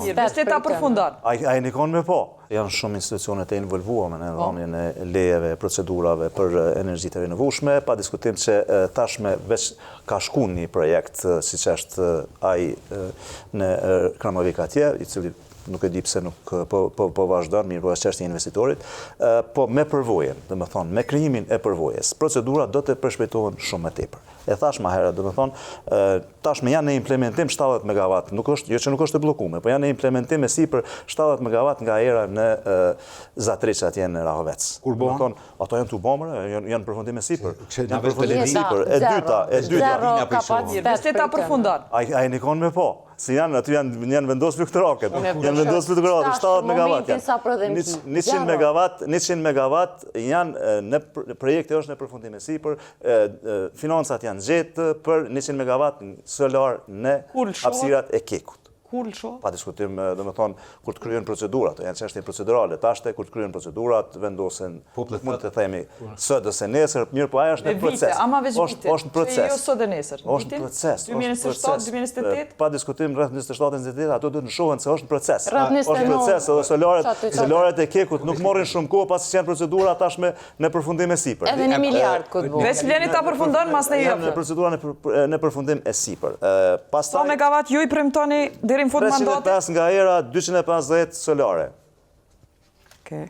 Investita përfundon. A i nikon me po. Janë shumë institucionet e involvuame në dhënien e lejeve, procedurave për energji të rinovueshme, pa diskutim që tashme veç ka shku një projekt, siç është ai në Kramavik atje, i cili nuk e di pse nuk po vazhdon, mirë po është çështja e investitorit, po me përvojën, domethënë me krijimin e përvojës, procedurat do të përshpejtohen shumë më tepër. E thash më herët, domethënë, tashme janë në implementim 70 MW, nuk është, jo që nuk është e bllokuar, po janë në implementim e sipër 70 MW nga era në Zatriç atje në Rahovec. Domethënë, ato janë tubomëra, janë përfundim e sipër. Janë përfundim e sipër. E dyta. Investita përfundon. Ai nikon me po. Si janë, aty janë vendos flukturoket. Janë vendos flukturoket, 70 MW. 100 MW janë në projekti është në përfundim e sipër, financat janë gjetë për 100 MW solar në hapësirat e Kekut. Pa diskutim, domethënë, kur të kryen procedurat, janë çështje procedurale, tashte kur të kryen procedurat, vendosen, mund të themi, sot ose nesër, mirë po ajo është në proces. Ama veç vite. Është në proces. Jo sot dhe nesër. Është në proces. 2027, 2028. Pa diskutim rreth 27-28, ato duhet nëshohen se është në proces. Rreth Është në proces, edhe solaret e Kekut nuk morrin shumë kohë pasi janë procedura tashme në përfundim e sipër. Edhe 1 miliard këtë bu. Veç vleni ta përfundon, mas ne Në procedura në përfundim e sipër. Sa megawatt ju i premtoni deri në fund mandatit? 305 nga era, 250 solare. Okej.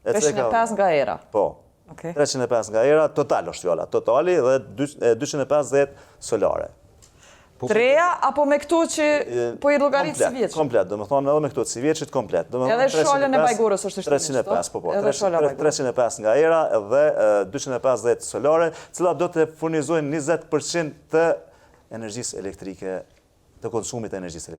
305 nga era. Po. 305 nga era, total është fjala. Totali dhe 250 solare. Treja, apo me këto që po i llogarit si vjeç? Komplet, domethënë edhe me këto si vjeçit komplet. Edhe sholën e Bajgurës është 305, po. Edhe shola e Bajgurës. 305 nga era dhe 250 solare, cilat do të furnizojnë 20% të energjisë elektrike, të konsumit të energjisë elektrike.